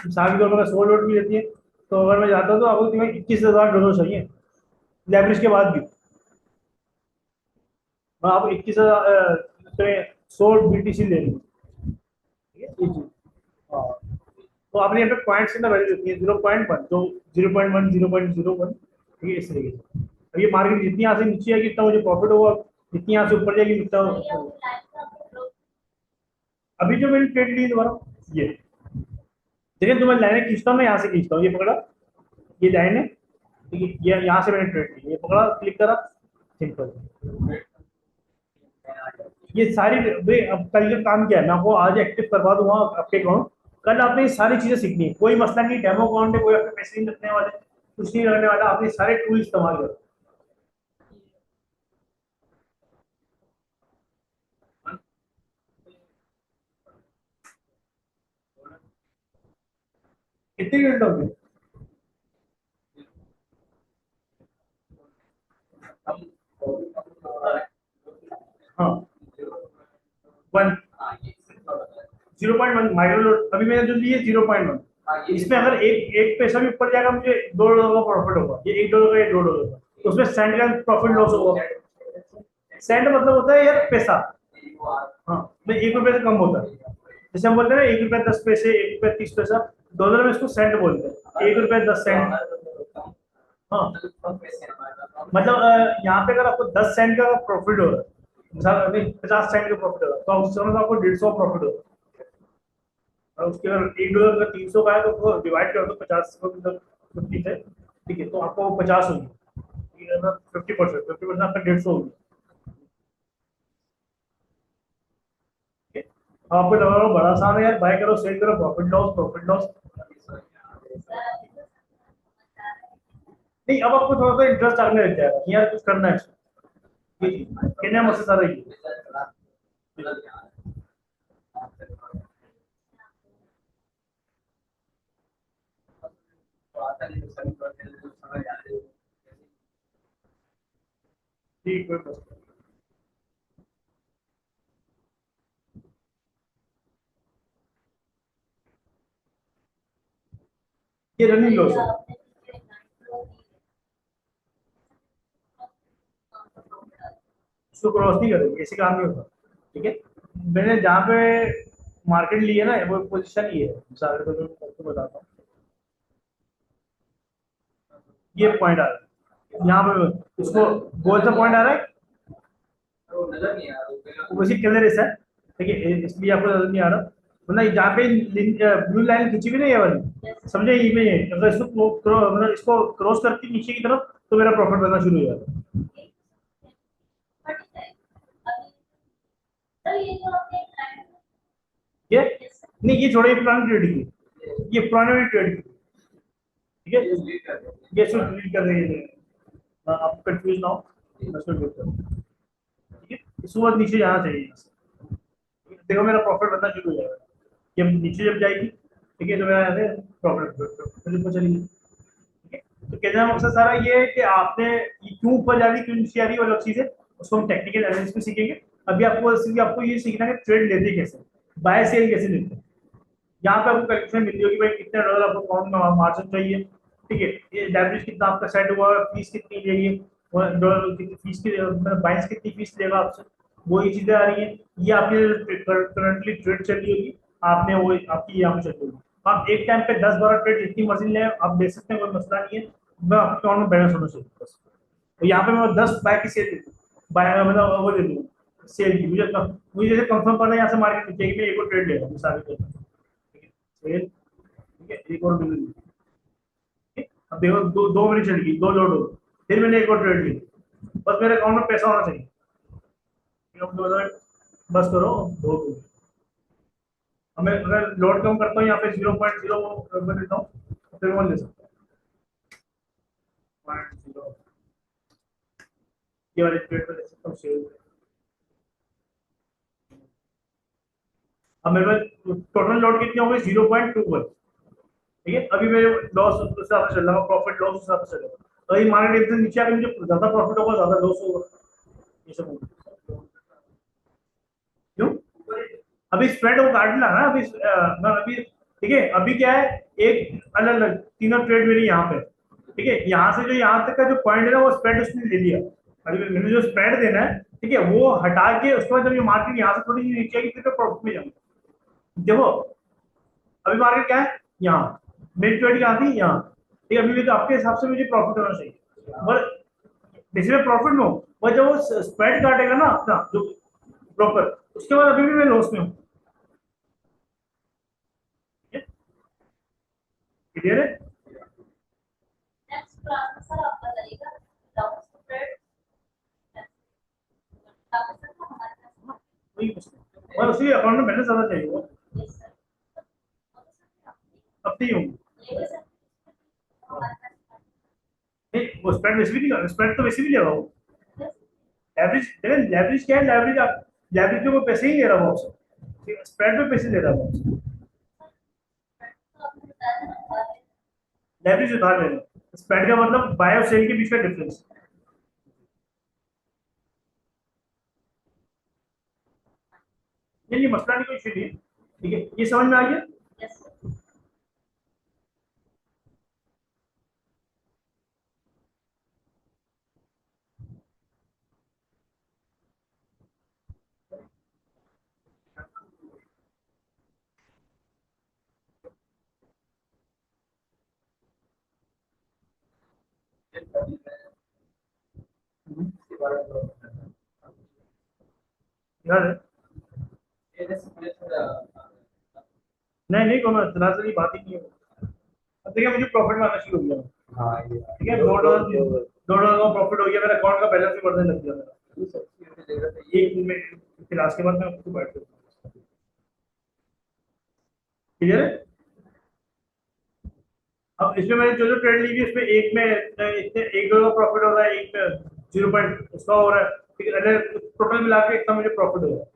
मिसाल के तौर पर 100 लोड भी लेती है, तो अगर मैं जाता हूँ तो आपको तुम्हें $21,000 चाहिए लेवरेज के बाद भी। मैं आप 21,000 100 BTC ले रही हूँ। ठीक है, ये चीज़। हाँ, तो आपने यहाँ पे पॉइंट्स की ना वैल्यू देती है 0.1, तो 0.1 0.01। ठीक है, इस तरीके से। अब ये मार्केट जितनी यहाँ से नीचे आएगी इतना मुझे प्रॉफिट होगा, जितनी यहाँ से ऊपर जाएगी उतना। ये अपनी लाइफ का आपको ग्रोथ अभी जो मैंने ट्रेड ली दोबारा, ये देखिए, तो मैं लाइनें खींचता हूँ, मैं यहाँ से खींचता हूँ, ये पकड़ा, ये लाइन है। ठीक है, ये यहाँ से मैंने ट्रेड ली, ये पकड़ा, क्लिक करा, सिंपल। ये सारी भाई अब कल का काम क्या है, मैं आपको आज एक्टिव करवा दूंगा आपके अकाउंट। कल आपने ये सारी चीजें सीखनी है, कोई मसला नहीं, डेमो अकाउंट है, कोई आपके पैसे नहीं रखने वाले, कुछ नहीं करने वाला, आपने सारे टूल इस्तेमाल करो। कितने मिनट हो गए? हाँ, 1 0.1 माइक्रो लोड अभी मैंने जो ली है 0.1। इसमें अगर एक पैसा भी ऊपर जाएगा मुझे $2 का प्रॉफिट होगा, ये $1 का, ये $2 का, तो उसमें सेंट का प्रॉफिट लॉस होगा। सेंट मतलब होता है यार पैसा। हाँ, मैं ₹1 से कम होता है। जैसे हम बोलते हैं ना 1 रुपया 10 पैसे, 1 रुपया 30 पैसा, डॉलर में इसको सेंट बोलते हैं, 1 रुपया 10 सेंट। हाँ, मतलब यहाँ पे अगर आपको 10 सेंट का प्रॉफिट हो रहा है, मिसाल नहीं 50 सेंट का प्रॉफिट हो रहा है, तो उस समय आपको 150 प्रॉफिट हो रहा है। और उसके अगर $1 का 300 का है तो वो डिवाइड कर दो 50 को, मतलब 50 से, ठीक है, तो आपको 50 होगी, 50% आपका 150 होगी। ठीक है? अब आपको लगा रहा बड़ा आसान है यार, बाय करो सेल करो, प्रॉफिट लॉस प्रॉफिट लॉस। नहीं, अब आपको थोड़ा सा इंटरेस्ट आने लग जाएगा कि यार कुछ करना है ये चीज कहने में सारा ही। ठीक, कोई बात नहीं। ये रनिंग लॉस है, इसको क्रॉस नहीं करेंगे, ऐसे काम नहीं होता। ठीक है, मैंने जहाँ पे मार्केट ली है ना, वो पोजीशन ही है, मिसाल के तौर पे मैं आपको बताता हूँ, ये पॉइंट आ रहा है यहाँ पे, उसको गोल सा पॉइंट आ रहा है, नजर नहीं आ रहा वो वैसे कलर ऐसा है, ठीक है, इसलिए आपको नजर नहीं आ रहा, मतलब जहाँ पे ब्लू लाइन खींची हुई ना ये वाली, समझे, ये में है, अगर इसको मतलब इसको क्रॉस करती नीचे की तरफ तो मेरा प्रॉफिट बनना शुरू हो जाएगा। ये नहीं, ये छोड़ो, ये पुरानी ट्रेड की, ये पुराने वाली ट्रेड की, ठीक है, ये इसको डिलीट कर रही है, आप कंफ्यूज ना हो, मैं इसको डिलीट कर रहा हूँ। ठीक है, इसके बाद नीचे जाना चाहिए यहाँ से। देखो मेरा प्रॉफिट बनना शुरू हो जाएगा, ये नीचे जब जाएगी, ठीक है, तो मेरा यहाँ से प्रॉफिट तो चलेगी। ठीक है, तो कहने का मकसद सारा ये है कि आपने ये क्यों ऊपर जा रही क्यों नीचे आ रही है, वो अलग चीज है, उसको हम टेक्निकल एनालिसिस में सीखेंगे। अभी आपको ये सीखना है ट्रेड लेते कैसे, बाय सेल कैसे लेते हैं। यहाँ पे आपको कैलकुलेशन मिल जाएगी भाई कितने डॉलर आपको अकाउंट में मार्जिन चाहिए, ठीक है, ये लेवरेज कितना आपका सेट हुआ है, फीस कितनी लेगी, डॉलर कितनी फीस की, मतलब बाइंस कितनी फीस लेगा आपसे, वो ये चीजें आ रही हैं। ये आपकी करंटली ट्रेड चल रही होगी, आपने वो आपकी यहाँ पे चल रही होगी, आप एक टाइम पे 10-12 ट्रेड जितनी मर्जी ले आप ले सकते हैं, कोई मसला नहीं है, मैं आपके अकाउंट में बैलेंस होना चाहिए बस। तो यहाँ पे मैं 10 बाय की सेल दे दूँ, बाय मतलब वो दे दूँ सेल की, मुझे जैसे कंफर्म करना है यहाँ से मार्केट नीचे मैं एक और ट्रेड ले रहा हूँ मिसाल के तौर पर, सेल, ठीक है, एक और बिल, ठीक है, अब देखो दो मिनट चलेगी, दो लोड हो, फिर मैंने एक और ट्रेड ली, बस मेरे अकाउंट में पैसा होना चाहिए, ठीक है, अब 2000 बस करो, दो दो। अब मैं अगर लोड कम करता हूँ यहाँ पे 0.0 कर देता हूँ, तो फिर वो ले सकता हूँ 0.0, ये वाली ट्रेड पे ले सकता हूँ सेल। अब मेरे पास टोटल लोड कितनी हो गई 0.21, ठीक है, अभी मेरे लॉस उस हिसाब से चल रहा है, प्रॉफिट लॉस उस हिसाब से चल रहा है, तो ये मार्केट एकदम नीचे आके मुझे ज्यादा प्रॉफिट होगा ज्यादा लॉस होगा, ये सब होगा। क्यों, अभी स्प्रेड वो काटना है ना, अभी मैं अभी, ठीक है, अभी क्या है, एक अलग अलग तीनों ट्रेड मेरी यहाँ पे, ठीक है, यहाँ से जो यहाँ तक का जो पॉइंट है ना वो स्प्रेड उसने ले लिया, अभी मैंने जो स्प्रेड देना है, ठीक है, वो हटा के उसके बाद जब ये मार्केट यहाँ से थोड़ी सी नीचे आएगी फिर तो प्रॉफिट में जाऊंगा। देखो अभी मार्केट क्या है, यहाँ मेरी ट्रेड कहाँ थी, यहाँ, ठीक है, अभी तो आपके हिसाब से मुझे प्रॉफिट होना चाहिए, पर जैसे मैं प्रॉफिट में हूँ, पर जब वो स्प्रेड काटेगा ना अपना जो ब्रोकर, उसके बाद अभी भी मैं लॉस में हूँ। क्लियर है, नेक्स्ट क्लास में सर आप बताइएगा लॉस स्प्रेड सर हमारे पास वही कुछ नहीं, और उसी अकाउंट में बैलेंस ज्यादा चाहिए वो, यस सर अब नहीं हूँ, ये सर हमारे पास नहीं वो स्प्रेड वैसे भी नहीं, स्प्रेड तो वैसे भी ले रहा हूँ, यस एवरेज लेवरेज क्या है, लेवरेज आप लेवरेज पे वो पैसे ही ले रहा हूँ आपसे, स्प्रेड पे पैसे ले रहा हूँ आपसे, तो आपने बताया ना लेवरेज उधार ले रहा हूँ, स्प्रेड का मतलब बाय और सेल के बीच का डिफरेंस। नहीं, ये मसला नहीं, कोई इशू नहीं है, ठीक है, ये समझ में आ गया। यस इसके बारे में थोड़ा बताना। याद है? ये जैसे मुझे थोड़ा नहीं नहीं, कोई फिलहाल की बात ही नहीं है। अब देखिए मुझे प्रॉफिट में आना शुरू हो गया। हाँ ये ठीक है, $2 का प्रॉफिट हो गया, मेरा अकाउंट का बैलेंस भी बढ़ने लग गया मेरा। ये सब चीज़ों की जरूरत है। एक में क्लास के बाद मैं आपको बैठ करता हूँ। क्लियर है? अब इसमें मैंने जो जो ट्रेड ली थी इसमें एक में इतने $1 का प्रॉफिट हो रहा है, एक में 0 पॉइंट उसका हो रहा है। ठीक है, टोटल मिला के इतना मुझे प्रॉफिट हो रहा है।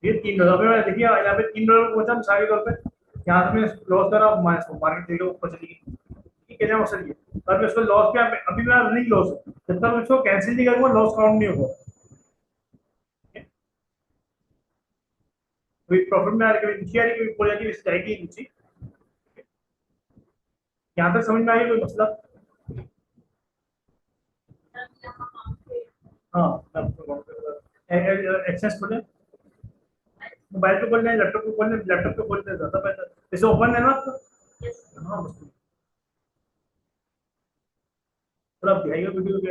ये $3 में मैं देखिए यहाँ पे $3 को पहुंचा मिसाल के तौर पे। यहाँ से मैं लॉस कर रहा हूँ, मार्केट देखो ऊपर चली गई। ठीक है, मकसद ये और मैं उसको लॉस पे अभी मेरा रनिंग लॉस है, जब तक मैं उसको कैंसिल नहीं करूंगा लॉस काउंट नहीं होगा। प्रॉफिट में आ रही, कभी नीचे आ रही, कभी ऊपर जाती, वैसे जाएगी नीचे। यहाँ तक समझ में आ रही कोई मसला? हाँ, एक्सेस खोले, मोबाइल पे खोलना है, लैपटॉप पे खोलना है, लैपटॉप पे खोलते हैं ज्यादा बेहतर। जैसे ओपन है ना आपका? हाँ, बस थोड़ा दिखाइएगा वीडियो के